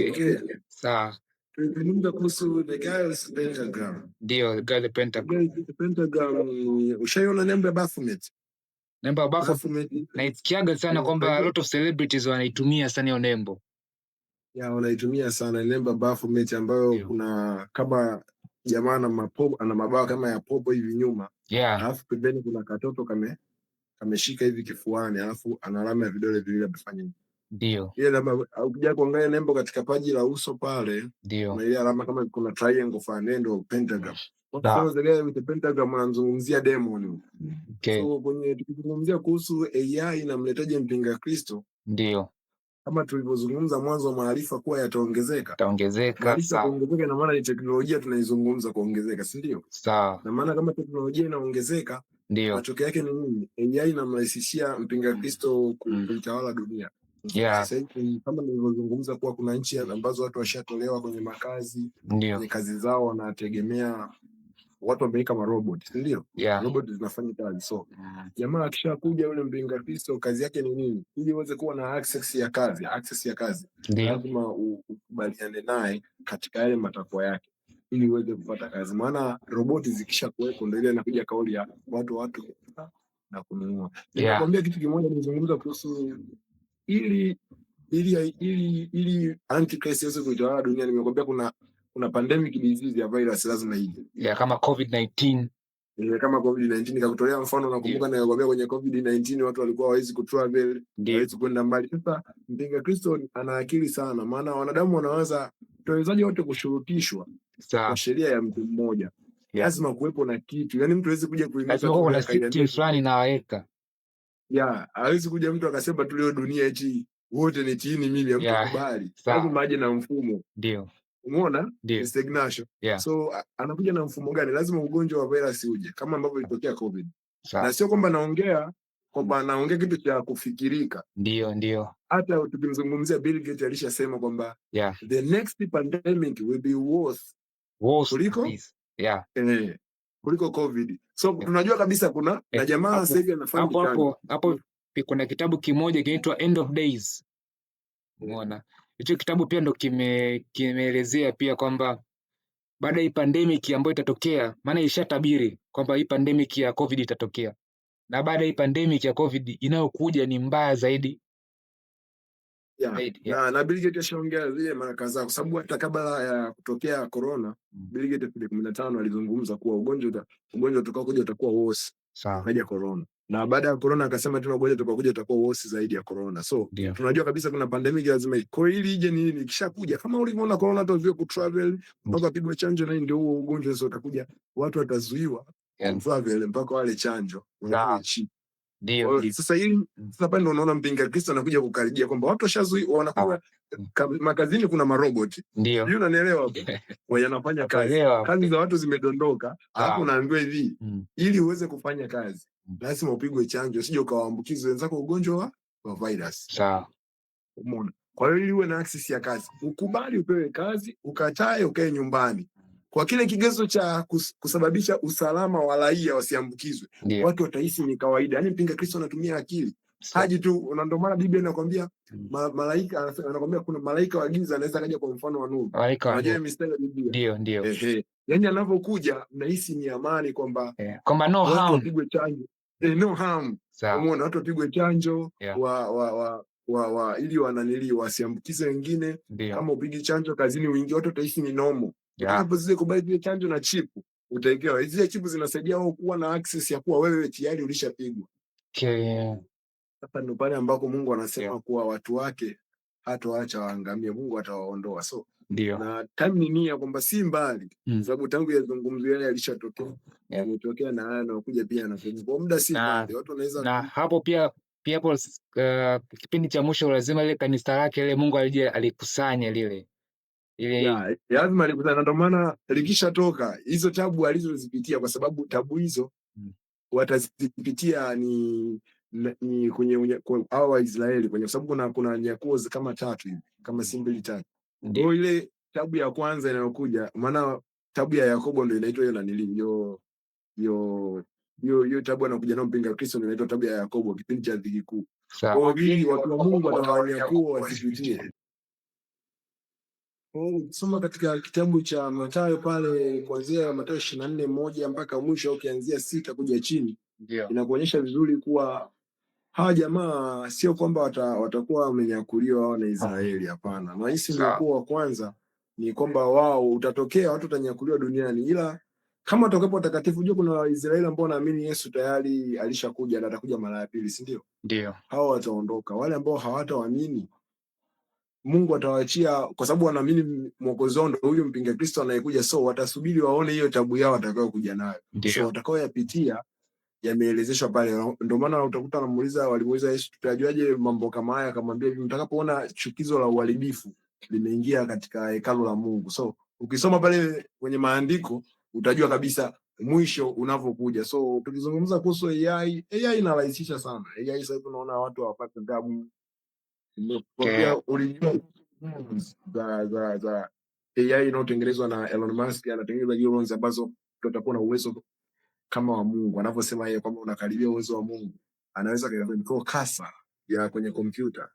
Okay. Sawa. Tulizungumza kuhusu the Gaius Pentagram. Ndio, Gaius Pentagram. The Pentagram, ushaiona nembo ya Baphomet? Nembo ya Baphomet naisikiaga sana kwamba a lot of celebrities wanaitumia sana hiyo nembo. Ya, wanaitumia sana nembo ya Baphomet ambayo kuna kama jamaa ana mabawa kama ya popo hivi nyuma. Alafu pembeni kuna katoto kameshika hivi kifuani, alafu ana alama ya vidole viwili amefanya hivi. Ndio. Ile alama ukija kuangalia nembo katika paji la uso pale, kuna ile alama kama kuna triangle fulani ndio pentagram. Kwa sababu zile with the pentagram anazungumzia demon. Okay. So kwenye tukizungumzia kuhusu AI inamletaje mpinga Kristo? Ndio. Kama tulivyozungumza mwanzo, maarifa kuwa yataongezeka. Maarifa kuongezeka na maana ni teknolojia tunaizungumza kuongezeka, si ndio? Sawa. Na maana kama teknolojia inaongezeka, matokeo yake ni nini? AI inamrahisishia mpinga Kristo kuitawala dunia. Sasa hivi kama nilivyozungumza kuwa kuna nchi ambazo watu washatolewa kwenye makazi, kwenye kazi zao wanategemea watu wameweka marobot, si ndio? Robot zinafanya kazi. So jamaa akishakuja yule mpinga Kristo, kazi yake ni nini? Ili uweze kuwa na access ya kazi, lazima ukubaliane naye katika yale matakwa yake ili uweze kupata kazi. Maana roboti zikisha kuwepo ndio ile inakuja kauli ya watu na kununua. Ninakwambia kitu kimoja, nilizungumza kuhusu ili Antichrist iweze kuitawala dunia. Nimekwambia kuna pandemic disease ya virus lazima ije. Kama COVID-19. Kama COVID-19 nikakutolea mfano, nakumbuka nikakwambia kwenye COVID-19 watu walikuwa hawezi kutravel, hawezi kwenda mbali. Sasa mpinga Kristo ana akili sana, maana wanadamu wanawaza tuwezaje wote kushurutishwa kwa sheria ya mtu mmoja. Lazima kuwepo na kitu. Yaani mtu hawezi kuja kuinuka tu kuna system fulani naweka. Hawezi kuja mtu akasema tu leo dunia eti wote ni chini mimi hamkubali. Lazima aje na mfumo. Ndio. Umeona? Stagnation. So anakuja na mfumo gani? Lazima ugonjwa wa virus uje kama ambavyo ilitokea COVID. Na sio kwamba naongea kitu cha kufikirika. Ndio. Hata tukimzungumzia Bill Gates alishasema kwamba the next pandemic will be worse kuliko COVID. So tunajua kabisa kuna na jamaa sasa hivi anafanya hapo kuna kitabu kimoja kinaitwa End of Days. Umeona? Hicho kitabu pia ndo kimeelezea pia kwamba baada ya pandemic ambayo itatokea, maana ilishatabiri kwamba hii pandemic ya COVID itatokea. Na baada ya pandemic ya COVID inayokuja ni mbaya zaidi. Na Bill Gates ashaongea zile mara kadhaa, kwa sababu hata kabla ya kutokea corona, Bill Gates 2015 alizungumza kuwa ugonjwa utakao kuja utakuwa worse zaidi ya corona. Na baada ya corona akasema tena ugonjwa utakao kuja utakuwa worse zaidi ya corona. So tunajua kabisa kuna pandemic lazima kwa ili ije nini ikishakuja, kama ulivyoona corona tu kutravel mpaka pigwe chanjo, na ndio huo ugonjwa sasa utakuja, watu watazuiwa travel mpaka wale chanjo wanakuwa chini. Ndio. Sasa pale ndio unaona mpinga Kristo anakuja kukaribia kwamba watu washazuiwa, wanakuwa makazini kuna maroboti. Ndio unanielewa hapo? Wanafanya kazi za watu zimedondoka, alafu unaambiwa hivi ili uweze kufanya kazi lazima upigwe chanjo, usije ukawaambukiza wenzako ugonjwa wa virus. Sawa. Umeona? Kwa hiyo ili uwe na access ya kazi, ukubali upewe kazi, ukatae ukae nyumbani. Kwa kile kigezo cha kusababisha usalama wa raia wasiambukizwe. Watu watahisi ni kawaida. Yaani mpinga Kristo anatumia akili. Haji tu, ndio maana Biblia inakwambia malaika, anakwambia kuna malaika wa giza anaweza kaja kwa mfano wa nuru. Unajua mistari ya Biblia. Ndio. Yaani anapokuja mnahisi ni amani kwamba no harm. Wapigwe chanjo. No harm. Umeona, watu wapigwe chanjo ili wananili wasiambukize wengine. Kama upigi chanjo kazini uingie, watu watahisi ni normal. Hapo zile kubali zile chanjo na chipu utaekewa. Zile chipu zinasaidia wao kuwa na access ya kuwa wewe tayari ulishapigwa. Hapa ndio pale ambako Mungu anasema kuwa watu wake hatawaacha waangamie, Mungu atawaondoa. So na time ni nia kwamba si mbali, sababu tangu yazungumzo yale yalishatokea, yametokea na haya na kuja pia na kwa muda si mbali. Watu wanaweza na hapo pia hapo kipindi cha mwisho lazima ile kanisa lake ile Mungu alikusanya lile lazima alikutana. Ndio maana likishatoka hizo tabu alizozipitia, kwa sababu tabu hizo watazipitia ni kwenye hao Waisraeli, kwa sababu kuna nyakuo kama tatu hivi, kama si mbili tatu. Ndio ile tabu ya kwanza inayokuja, maana tabu ya Yakobo ndio inaitwa hiyo nanili hiyo tabu anakuja nao mpinga Kristo ndio inaitwa tabu ya Yakobo, kipindi cha dhiki kuu. Kwa hiyo watu wa Mungu watawanyakuo wasipitie Soma katika kitabu cha Mathayo pale kuanzia Mathayo 24:1 mpaka mwisho, ukianzia 6 kuja chini, inakuonyesha vizuri kuwa hawa jamaa sio kwamba watakuwa wamenyakuliwa wao na Israeli, hapana. Na hisi ndio kuwa wa kwanza ni kwamba wao utatokea watu watanyakuliwa duniani, ila kama watakuwepo watakatifu. Unajua kuna Waisraeli ambao wanaamini Yesu tayari alishakuja na atakuja mara ya pili, si ndio? Ndio. Hao wataondoka. Wale ambao hawataamini Mungu atawaachia, kwa sababu wanaamini mwokozi wao ndio huyu mpinga Kristo anayekuja, so watasubiri waone hiyo tabu yao atakayokuja nayo. So watakaoyapitia yameelezeshwa pale. Ndio maana utakuta walimuuliza Yesu, tutajuaje mambo kama haya? Akamwambia hivi, mtakapoona chukizo la uharibifu limeingia katika hekalu la Mungu. So ukisoma pale kwenye maandiko utajua kabisa mwisho unavyokuja. So tukizungumza kuhusu AI inarahisisha sana. AI sasa tunaona watu hawapati tabu. Pia ulijua za AI inayotengenezwa na Elon Musk, anatengeneza neurons ambazo tutakuwa na uwezo kama wa Mungu. Anavyosema yeye kwamba unakaribia uwezo wa Mungu, anaweza kucontrol kasa ya kwenye kompyuta.